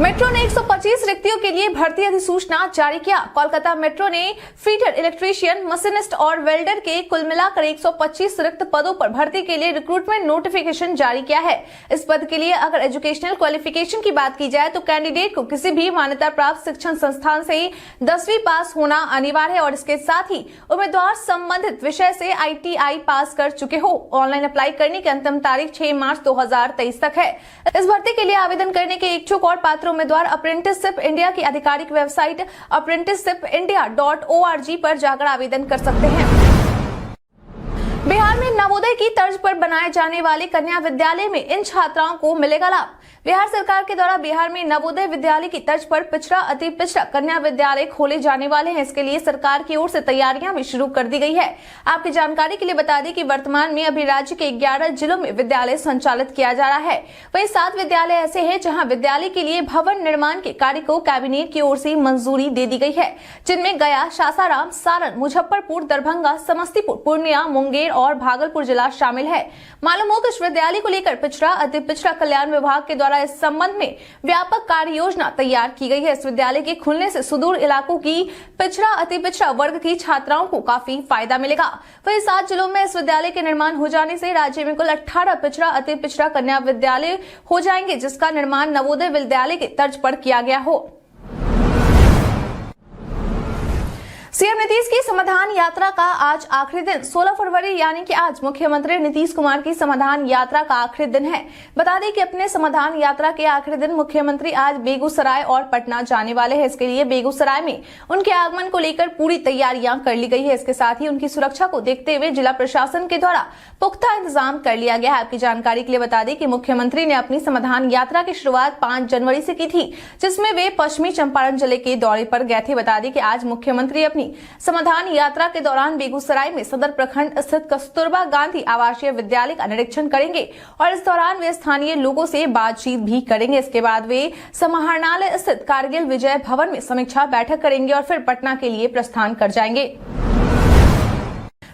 Metro ने 125 रिक्तियों के लिए भर्ती अधिसूचना जारी किया। कोलकाता मेट्रो ने फीटर, इलेक्ट्रीशियन, मशीनिस्ट और वेल्डर के कुल मिलाकर 125 रिक्त पदों पर भर्ती के लिए रिक्रूटमेंट नोटिफिकेशन जारी किया है। इस पद के लिए अगर एजुकेशनल क्वालिफिकेशन की बात की जाए तो कैंडिडेट को किसी भी मान्यता प्राप्त शिक्षण संस्थान से 10वीं पास होना अनिवार्य है और इसके साथ ही उम्मीदवार संबंधित विषय से ITI पास कर चुके हो। ऑनलाइन अप्लाई करने की अंतिम तारीख 6 मार्च 2023 तक है। इस भर्ती के लिए आवेदन करने के इच्छुक और पात्र उम्मीदवार अप्रेंटिसशिप इंडिया की आधिकारिक वेबसाइट apprenticeshipindia.org पर जाकर आवेदन कर सकते हैं। बिहार में नवोदय की तर्ज पर बनाए जाने वाले कन्या विद्यालय में इन छात्राओं को मिलेगा लाभ। बिहार सरकार के द्वारा बिहार में नवोदय विद्यालय की तर्ज पर पिछड़ा अति पिछड़ा कन्या विद्यालय खोले जाने वाले हैं। इसके लिए सरकार की ओर से तैयारियां भी शुरू कर दी गई है। आपकी जानकारी के लिए बता दें कि वर्तमान में अभी राज्य के 11 जिलों में विद्यालय संचालित किया जा रहा है। वहीं 7 विद्यालय ऐसे हैं जहां विद्यालय के लिए भवन निर्माण के कार्य को कैबिनेट की ओर से मंजूरी दे दी गई है, जिनमें गया, सासाराम, सारण, मुजफ्फरपुर, दरभंगा, समस्तीपुर, पूर्णिया, मुंगेर और भागलपुर जिला शामिल है। मालूम हो कि इस विद्यालय को लेकर पिछड़ा अति पिछड़ा कल्याण विभाग के द्वारा इस संबंध में व्यापक कार्य योजना तैयार की गई है। इस विद्यालय के खुलने से सुदूर इलाकों की पिछड़ा अति पिछड़ा वर्ग की छात्राओं को काफी फायदा मिलेगा। वहीं 7 जिलों में इस विद्यालय के निर्माण हो जाने से राज्य में कुल 18 पिछड़ा अति पिछड़ा कन्या विद्यालय हो जाएंगे, जिसका निर्माण नवोदय विद्यालय के तर्ज पर किया गया हो। सीएम नीतीश की समाधान यात्रा का आज आखिरी दिन 16 फरवरी यानी कि आज मुख्यमंत्री नीतीश कुमार की समाधान यात्रा का आखिरी दिन है। बता दें कि अपने समाधान यात्रा के आखिरी दिन मुख्यमंत्री आज बेगूसराय और पटना जाने वाले हैं। इसके लिए बेगूसराय में उनके आगमन को लेकर पूरी तैयारियां कर ली गई है। इसके साथ ही उनकी सुरक्षा को देखते हुए जिला प्रशासन के द्वारा पुख्ता इंतजाम कर लिया गया है। आपकी जानकारी के लिए बता दें कि मुख्यमंत्री ने अपनी समाधान यात्रा की शुरुआत 5 जनवरी से की थी, जिसमें वे पश्चिमी चंपारण जिले के दौरे पर गए थे। बता दें कि आज मुख्यमंत्री अपनी समाधान यात्रा के दौरान बेगूसराय में सदर प्रखंड स्थित कस्तूरबा गांधी आवासीय विद्यालय का निरीक्षण करेंगे और इस दौरान वे स्थानीय लोगों से बातचीत भी करेंगे। इसके बाद वे समाहरणालय स्थित कारगिल विजय भवन में समीक्षा बैठक करेंगे और फिर पटना के लिए प्रस्थान कर जाएंगे।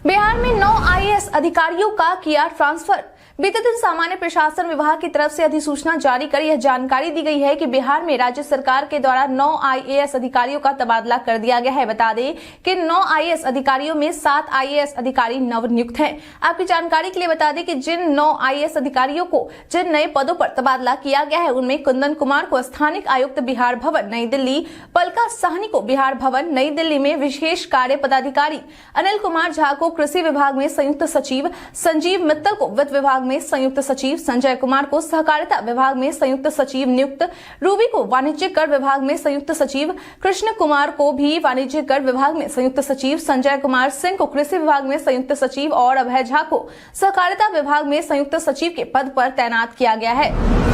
बिहार में 9 IAS अधिकारियों का किया ट्रांसफर। बीते दिन सामान्य प्रशासन विभाग की तरफ से अधिसूचना जारी कर यह जानकारी दी गई है कि बिहार में राज्य सरकार के द्वारा 9 IAS अधिकारियों का तबादला कर दिया गया है। बता दें कि 9 IAS अधिकारियों में 7 IAS अधिकारी नवनियुक्त हैं। आपकी जानकारी के लिए बता दें कि जिन 9 IAS अधिकारियों को जिन नए पदों पर तबादला किया गया है उनमें कुंदन कुमार को स्थानिक आयुक्त बिहार भवन नई दिल्ली, पलका साहनी को बिहार भवन नई दिल्ली में विशेष कार्य पदाधिकारी, अनिल कुमार झा को कृषि विभाग में संयुक्त सचिव, संजीव मित्तल को वित्त विभाग में संयुक्त सचिव, संजय कुमार को सहकारिता विभाग में संयुक्त सचिव नियुक्त, रूबी को वाणिज्यिक कर विभाग में संयुक्त सचिव, कृष्ण कुमार को भी वाणिज्यिक कर विभाग में संयुक्त सचिव, संजय कुमार सिंह को कृषि विभाग में संयुक्त सचिव और अभय झा को सहकारिता विभाग में संयुक्त सचिव के पद पर तैनात किया गया है।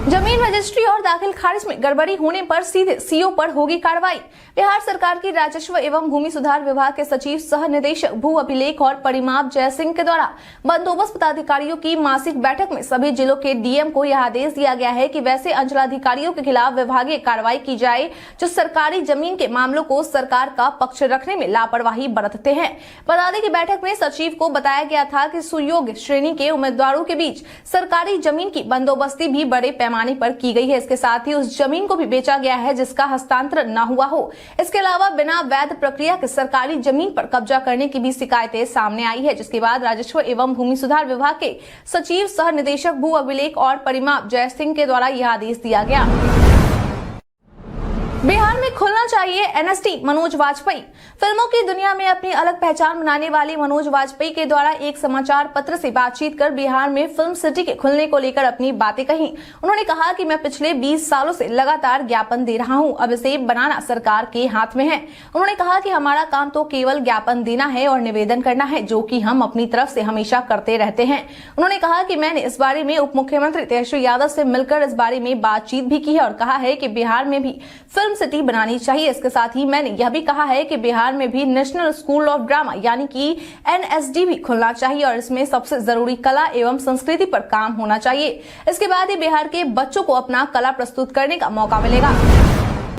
जमीन रजिस्ट्री और दाखिल खारिज में गड़बड़ी होने पर सीधे CO पर होगी कार्रवाई। बिहार सरकार की राजस्व एवं भूमि सुधार विभाग के सचिव सह निदेशक भू अभिलेख और परिमाप जय सिंह के द्वारा बंदोबस्त पदाधिकारियों की मासिक बैठक में सभी जिलों के DM को यह आदेश दिया गया है कि वैसे अंचलाधिकारियों के खिलाफ विभागीय कार्रवाई की जाए जो सरकारी जमीन के मामलों को सरकार का पक्ष रखने में लापरवाही बरतते हैं। बता दें कि बैठक में सचिव को बताया गया था कि सुयोग्य श्रेणी के उम्मीदवारों के बीच सरकारी जमीन की बंदोबस्ती भी बड़े पैमाने पर की गई है। इसके साथ ही उस जमीन को भी बेचा गया है जिसका हस्तांतरण न हुआ हो। इसके अलावा बिना वैध प्रक्रिया के सरकारी जमीन पर कब्जा करने की भी शिकायतें सामने आई है, जिसके बाद राजस्व एवं भूमि सुधार विभाग के सचिव सह निदेशक भू अभिलेख और परिमाप जय सिंह के द्वारा यह आदेश दिया गया। बिहार में खुलना चाहिए NST, मनोज वाजपेयी। फिल्मों की दुनिया में अपनी अलग पहचान बनाने वाले मनोज वाजपेयी के द्वारा एक समाचार पत्र से बातचीत कर बिहार में फिल्म सिटी के खुलने को लेकर अपनी बातें कही। उन्होंने कहा कि मैं पिछले 20 सालों से लगातार ज्ञापन दे रहा हूं, अब इसे बनाना सरकार के हाथ में है। उन्होंने कहा कि हमारा काम तो केवल ज्ञापन देना है और निवेदन करना है, जो कि हम अपनी तरफ से हमेशा करते रहते हैं। उन्होंने कहा कि मैंने इस बारे में उप मुख्यमंत्री तेजस्वी यादव से मिलकर इस बारे में बातचीत भी की है और कहा है कि बिहार में भी फिल्म सिटी बनानी चाहिए। इसके साथ ही मैंने यह भी कहा है कि बिहार में भी नेशनल स्कूल ऑफ ड्रामा यानी कि NSD भी खुलना चाहिए और इसमें सबसे जरूरी कला एवं संस्कृति पर काम होना चाहिए। इसके बाद ही बिहार के बच्चों को अपना कला प्रस्तुत करने का मौका मिलेगा।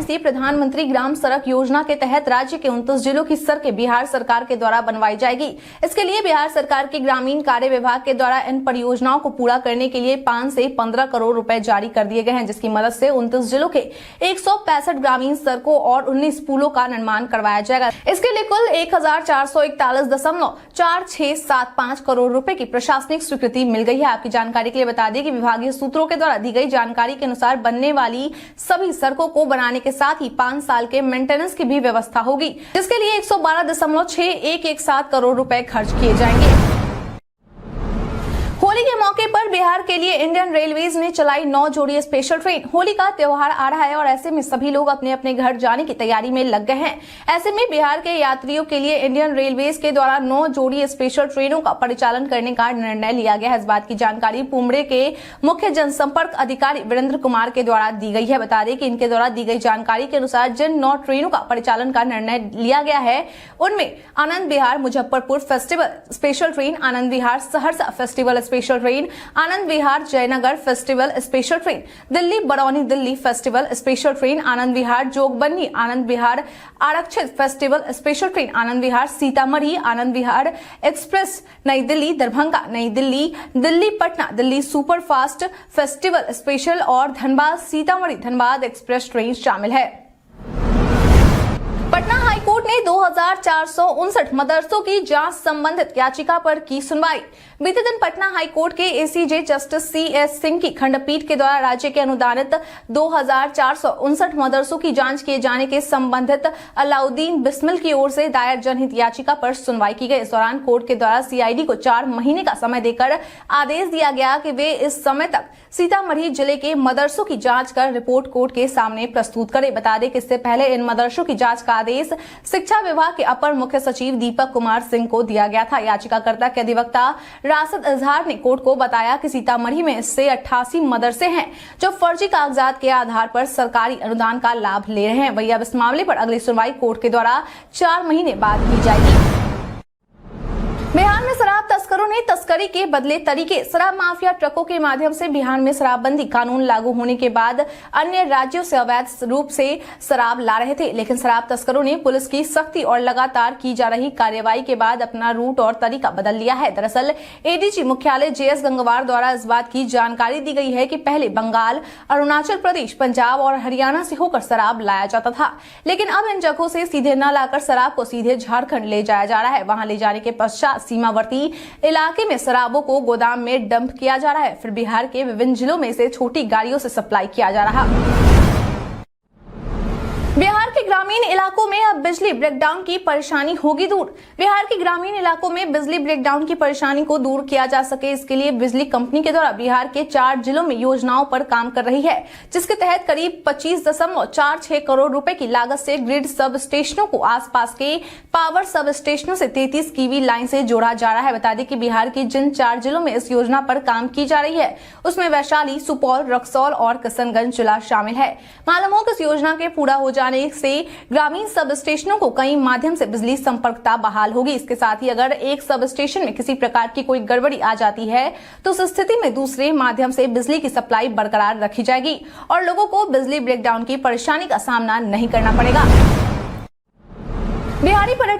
प्रधानमंत्री ग्राम सड़क योजना के तहत राज्य के 29 जिलों की सड़कें बिहार सरकार के द्वारा बनवाई जाएगी। इसके लिए बिहार सरकार के ग्रामीण कार्य विभाग के द्वारा इन परियोजनाओं को पूरा करने के लिए 5 से 15 करोड़ रुपए जारी कर दिए गए हैं, जिसकी मदद से 29 जिलों के 165 ग्रामीण सड़कों और 19 पुलों का निर्माण करवाया जाएगा। इसके लिए कुल 1441.4675 करोड़ रुपए की प्रशासनिक स्वीकृति मिल गई है। आपकी जानकारी के लिए बता दें कि विभागीय सूत्रों के द्वारा दी गई जानकारी के अनुसार बनने वाली सभी सड़कों को बनाने के साथ ही 5 साल के मेंटेनेंस की भी व्यवस्था होगी, जिसके लिए 112.6117 करोड़ रुपए खर्च किए जाएंगे। होली के मौके पर बिहार के लिए इंडियन रेलवेज ने चलाई 9 जोड़ी स्पेशल ट्रेन। होली का त्योहार आ रहा है और ऐसे में सभी लोग अपने अपने घर जाने की तैयारी में लग गए हैं। ऐसे में बिहार के यात्रियों के लिए इंडियन रेलवेज के द्वारा 9 जोड़ी स्पेशल ट्रेनों का परिचालन करने का निर्णय लिया गया है। इस बात की जानकारी पुमड़े के मुख्य जनसंपर्क अधिकारी वीरेंद्र कुमार के द्वारा दी गई है। बता दें कि इनके द्वारा दी गई जानकारी के अनुसार जिन 9 ट्रेनों का परिचालन का निर्णय लिया गया है उनमें Anand Vihar Muzaffarpur festival special train, Anand Vihar Saharsa festival special train, Anand Vihar Jaynagar festival special train, Delhi Barauni Delhi festival special train, Anand Vihar Jogbani, Anand Vihar आरक्षित festival special train, Anand Vihar Sitamarhi, Anand Vihar express New Delhi Darbhanga, New Delhi Delhi Patna, Delhi superfast festival special और धनबाद सीतामढ़ी धनबाद एक्सप्रेस ट्रेन शामिल है। पटना हाईकोर्ट ने 2459 मदरसों की जांच संबंधित याचिका पर की सुनवाई। बीते दिन पटना हाईकोर्ट के एसीजे जस्टिस CS सिंह की खंडपीठ के द्वारा राज्य के अनुदानित 2459 मदरसों की जांच किए जाने के संबंधित अलाउद्दीन बिस्मिल की ओर से दायर जनहित याचिका पर सुनवाई की गई। इस दौरान कोर्ट के द्वारा CID को 4 महीने का समय देकर आदेश दिया गया कि वे इस समय तक सीतामढ़ी जिले के मदरसों की जांच कर रिपोर्ट कोर्ट के सामने प्रस्तुत करें। बता दें कि इससे पहले इन मदरसों की जांच का आदेश शिक्षा विभाग के अपर मुख्य सचिव दीपक कुमार सिंह को दिया गया था। याचिकाकर्ता के अधिवक्ता राशिद इजहार ने कोर्ट को बताया कि सीतामढ़ी में इससे 88 मदरसे हैं जो फर्जी कागजात के आधार पर सरकारी अनुदान का लाभ ले रहे हैं। वही अब इस मामले पर अगली सुनवाई कोर्ट के द्वारा 4 महीने बाद की जाएगी। बिहार में शराब तस्करों ने तस्करी के बदले तरीके। शराब माफिया ट्रकों के माध्यम से बिहार में शराबबंदी कानून लागू होने के बाद अन्य राज्यों से अवैध रूप से शराब ला रहे थे, लेकिन शराब तस्करों ने पुलिस की सख्ती और लगातार की जा रही कार्रवाई के बाद अपना रूट और तरीका बदल लिया है। दरअसल ADG मुख्यालय JS गंगवार द्वारा इस बात की जानकारी दी गई है कि पहले बंगाल, अरुणाचल प्रदेश, पंजाब और हरियाणा से होकर शराब लाया जाता था, लेकिन अब इन जगहों से सीधे न लाकर शराब को सीधे झारखंड ले जाया जा रहा है। वहां ले जाने के पश्चात सीमावर्ती इलाके में शराबों को गोदाम में डंप किया जा रहा है, फिर बिहार के विभिन्न जिलों में से छोटी गाड़ियों से सप्लाई किया जा रहा है। बिहार के ग्रामीण इलाकों में अब बिजली ब्रेकडाउन की परेशानी होगी दूर। बिहार के ग्रामीण इलाकों में बिजली ब्रेकडाउन की परेशानी को दूर किया जा सके, इसके लिए बिजली कंपनी के द्वारा बिहार के 4 जिलों में योजनाओं पर काम कर रही है, जिसके तहत करीब 25.46 करोड़ रुपए की लागत से ग्रिड सब स्टेशनों को आसपास के पावर सब स्टेशनों से 33 kV लाइन से जोड़ा जा रहा है। बता दें कि बिहार के जिन 4 जिलों में इस योजना पर काम की जा रही है उसमें वैशाली, सुपौल, रक्सौल और किशनगंज जिला शामिल है। मालूम हो कि इस योजना के पूरा हो जाने से ग्रामीण सब स्टेशनों को कई माध्यम से बिजली संपर्कता बहाल होगी। इसके साथ ही अगर एक सब स्टेशन में किसी प्रकार की कोई गड़बड़ी आ जाती है तो उस स्थिति में दूसरे माध्यम से बिजली की सप्लाई बरकरार रखी जाएगी और लोगों को बिजली ब्रेकडाउन की परेशानी का सामना नहीं करना पड़ेगा। बिहारी पर्यटन